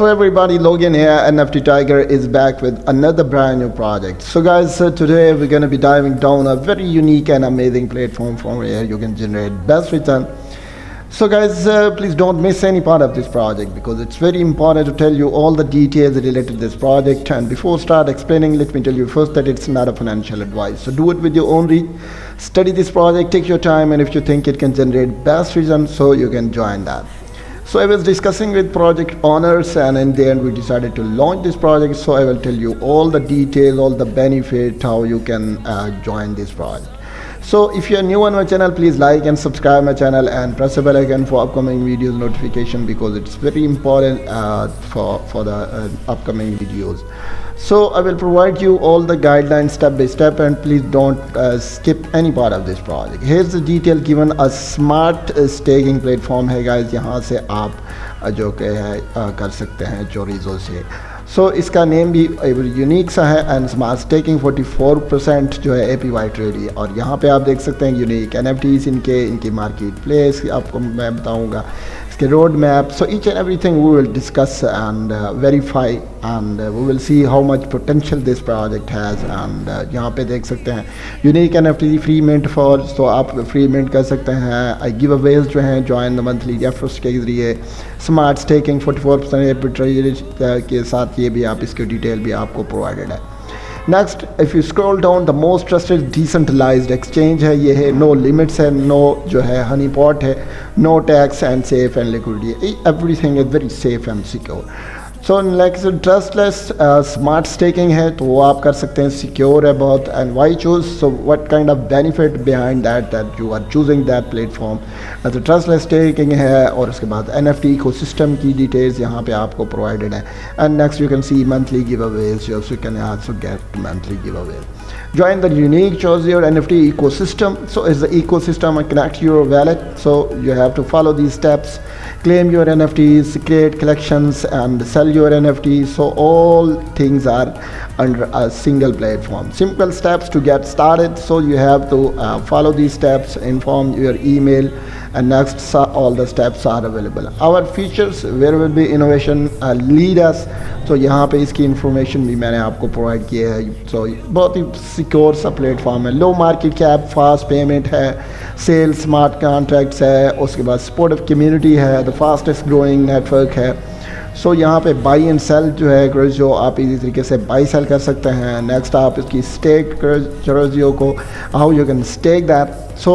What's up everybody, Logan here. NFT Tiger is back with another brand new project. So guys, today we're going to be diving down a very unique and amazing platform from where you can generate best return. So guys, please don't miss any part of this project because it's very important to tell you all the details related to this project. And before start explaining, let me tell you first that it's not a financial advice. So do it with your own read, study this project, take your time, and if you think it can generate best return, so you can join that. So I was discussing with project owners, and in the end we decided to launch this project. So I will tell you all the details, all the benefit, how you can join this project. So if you are new on my channel, please like and subscribe my channel and press the bell icon for upcoming videos notification because it's very important for the upcoming videos. So I will provide you all the guidelines step by step, and please don't skip any part of this project. Here's the detail given. A smart staking platform है guys, यहाँ से आप जो कि है कर सकते हैं चोरीजो से. सो इसका नेम भी यूनिक सा है एंड स्मार्ट स्टेकिंग 44% जो है APY ट्रेड है. और यहाँ पे आप देख सकते हैं यूनिक NFTs इनकी मार्केट प्लेस आपको मैं बताऊँगा, इसके road map. So each and everything we will discuss and verify and we will see how much potential this project has. And यहाँ पे देख सकते हैं unique NFT free mint for, तो आप फ्री मिंट कर सकते हैं. गिव अवेज जो हैं ज्वाइन मंथली रेफर्स के जरिए. स्मार्ट स्टेकिंग 44% APY ट्रेड के साथ ये भी आप इसके डिटेल भी आपको प्रोवाइडेड है. Next, if you scroll down, the most trusted decentralised exchange है ये है. नो लिमिट्स है, नो जो है हनी पॉट है, no tax and safe and liquidity. Everything is very safe and secure. So next trustless smart staking है, तो वो आप कर सकते हैं, सिक्योर है बहुत. And why choose, so what kind of benefit behind that you are choosing that platform. तो ट्रस्टलेस स्टेकिंग है और उसके बाद NFT इकोसिस्टम की डिटेल्स यहाँ पे आपको प्रोवाइडेड है. And next you can see monthly give Awez, you can also get monthly give Awez. Join the unique CHORIZO NFT ecosystem. So it's the ecosystem and connect your wallet. So you have to follow these steps. Claim your NFTs, create collections, and sell your NFTs. So all things are under a single platform. Simple steps to get started. So you have to follow these steps, inform your email, and next all the steps are available. Our features, where will be innovation lead us. तो यहाँ पे इसकी information भी मैंने आपको provide किया है. सो बहुत ही सिक्योर सा प्लेटफॉर्म है. लो मार्केट कैप, फास्ट पेमेंट है, सेल स्मार्ट कॉन्ट्रैक्ट्स है, उसके बाद सपोर्टिव कम्युनिटी है, द फास्टेस्ट ग्रोइंग नेटवर्क है. सो यहाँ पे बाई एंड सेल जो है CHORIZO आप इसी तरीके से बाई सेल कर सकते हैं. नेक्स्ट आप इसकी स्टेक CHORIZO को, how you can stake that. So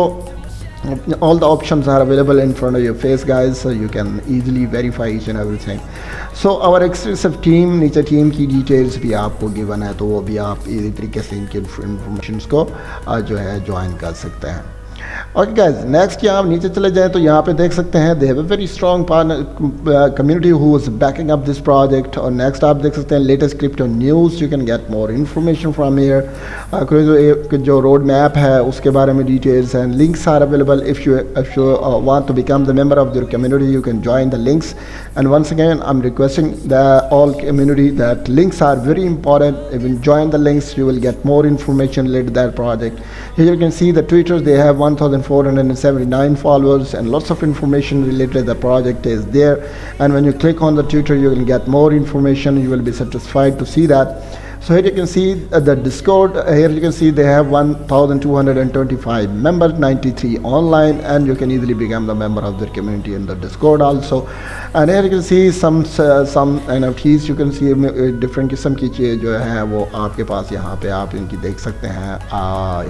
all the options are available in front of your face guys, so you can easily verify each and everything. So our exclusive team, नीचे team की details भी आपको given है, तो वो भी आप इसी तरीके से इनकी इंफॉर्मेशन को जो है ज्वाइन कर सकते हैं. ओके गाइज, नेक्स्ट यहाँ आप नीचे चले जाएँ तो यहाँ पे देख सकते हैं they have a very strong partner community who is backing up this project. और नेक्स्ट आप देख सकते हैं latest crypto news, you can get more information from here. जो रोड मैप है उसके बारे में details and links are available. If you want to become the member of your community you can join the links. And once again I am requesting the all community that links are very important. If you join the links you will get more information related to that project. Here you can see the Twitter, they have 1479 followers and lots of information related to the project is there. And when you click on the Twitter you will get more information, you will be satisfied to see that. So here you can see the Discord. Here you can see they have 1225 members, 93 online, and you can easily become the member of their community in the Discord also. And here you can see some NFTs. You can see different किस्म की चीज़ जो है वो आपके पास यहाँ पे आप इनकी देख सकते हैं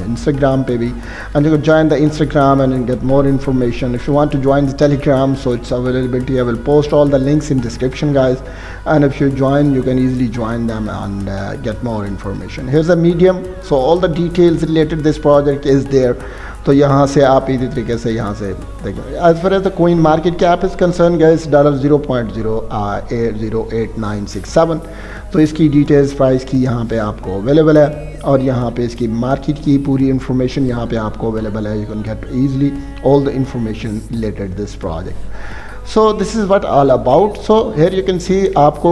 Instagram पे भी. And you can join the Instagram and get more information. If you want to join the Telegram, so it's availability. I will post all the links in description guys. And if you join, you can easily join them and get more information. Here's a Medium. So all the details related to this project is there. तो यहाँ से आप इसी तरीके से यहाँ से देखें. As far as the coin market cap is concern guys $0.0088967. तो इसकी डिटेल्स प्राइस की यहाँ पे आपको अवेलेबल है. और यहाँ पे इसकी मार्केट की पूरी इंफॉर्मेशन यहाँ पे आपको अवेलेबल है. You can gate easily all the information related this project. So this is what all about. So here you can see आपको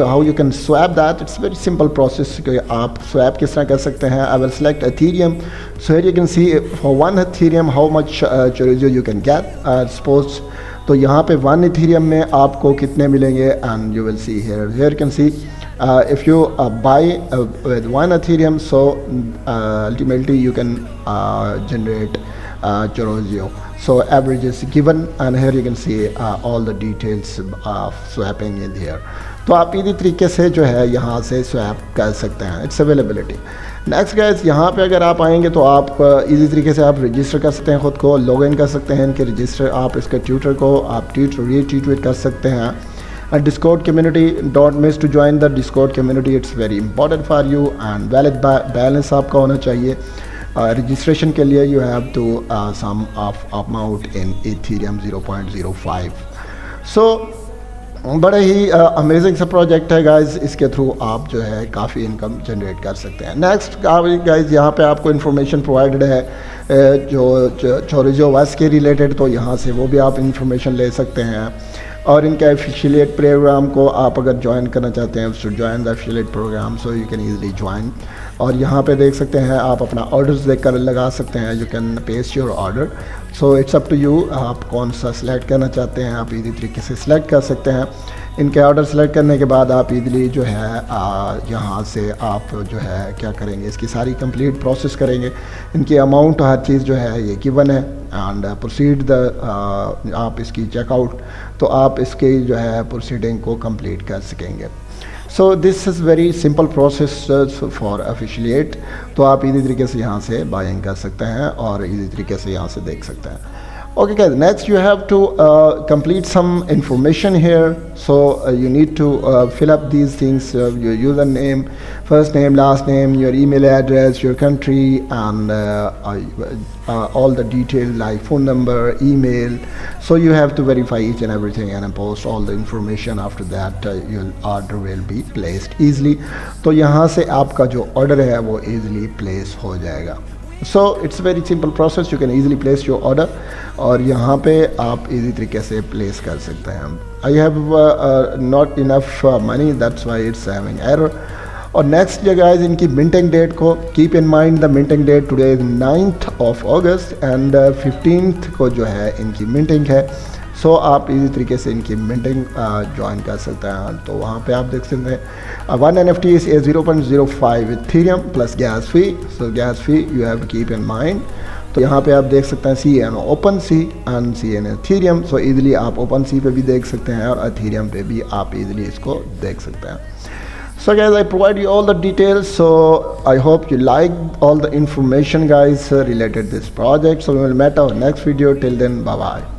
how you can swap that. It's very simple process कि आप swap किस तरह कर सकते हैं. I will select Ethereum. So here you can see for one Ethereum how much CHORIZO you can get. Suppose तो यहाँ पे 1 इथीरियम में आपको कितने मिलेंगे, and you will see here can see if you buy with 1 ethereum, so ultimately you can generate CHORIZO. So average is given, and here you can see all the details swapping in here. तो आप इसी तरीके से जो है यहाँ से swap कर सकते हैं, इट्स अवेलेबिलिटी। नेक्स्ट गाइस, यहाँ पे अगर आप आएंगे तो आप इसी तरीके से आप रजिस्टर कर सकते हैं, ख़ुद को लॉग इन कर सकते हैं इनके रजिस्टर, आप इसके ट्विटर को आप रीट्वीट कर सकते हैं। Discord community, don't miss to join the Discord community, it's very important for you, and valid balance आपका होना चाहिए। रजिस्ट्रेशन के लिए you have to sum of amount in Ethereum 0.05। so बड़ा ही अमेजिंग सा प्रोजेक्ट है गाइज, इसके थ्रू आप जो है काफ़ी इनकम जनरेट कर सकते हैं। नेक्स्ट गाइज, यहाँ पे आपको इन्फॉर्मेशन प्रोवाइडेड है जो CHORIZO वास के रिलेटेड, तो यहाँ से वो भी आप इंफॉर्मेशन ले सकते हैं। और इनका एफिशिएट प्रोग्राम को आप अगर ज्वाइन करना चाहते हैं, to join the efficient programme, so you can easily join. और यहाँ पे देख सकते हैं आप अपना ऑर्डर्स देकर लगा सकते हैं, you can paste your order. So it's up to you, आप कौन सा सिलेक्ट करना चाहते हैं आप इसी तरीके से सिलेक्ट कर सकते हैं। इनके ऑर्डर सेलेक्ट करने के बाद आप इजीली जो है यहाँ से आप जो है क्या करेंगे, इसकी सारी कंप्लीट प्रोसेस करेंगे। इनकी अमाउंट हर चीज़ जो है ये गिवन है, एंड प्रोसीड द आप इसकी चेकआउट, तो आप इसकी जो है प्रोसीडिंग को कंप्लीट कर सकेंगे। So this is very simple process for efficient. तो आप इसी तरीके से यहाँ से बाइंग कर सकते हैं और इसी तरीके से यहाँ से देख सकते हैं। Okay guys, next you have to complete some information here. So you need to fill up these things, your username, first name, last name, your email address, your country, and all the details like phone number, email. So you have to verify each and everything and post all the information. After that your order will be placed easily. तो यहाँ से आपका जो order है वो easily place हो जाएगा। So it's very simple process, you can easily place your order, और यहाँ पे आप इजी तरीके से प्लेस कर सकते हैं। I have not enough money, that's why it's having error। और नेक्स्ट जो गाइस, इनकी मिंटिंग डेट को keep in mind, the minting date today is 9th of August and 15th को जो है इनकी मिंटिंग है। सो आप इसी तरीके से इनकी मिंटिंग ज्वाइन कर सकते हैं। तो वहाँ पे आप देख सकते हैं 1 NFT is 0.05 Ethereum plus gas fee. So gas fee you have to keep in mind. तो यहाँ पे आप देख सकते हैं CN OpenSea and CN Ethereum. So easily आप ओपन सी पे भी देख सकते हैं और इथीरियम पे भी आप इजीली इसको देख सकते हैं। So guys, I provide you all the details, so I hope you like all the information guys related to this project. So we will meet our next video. Till then, bye bye.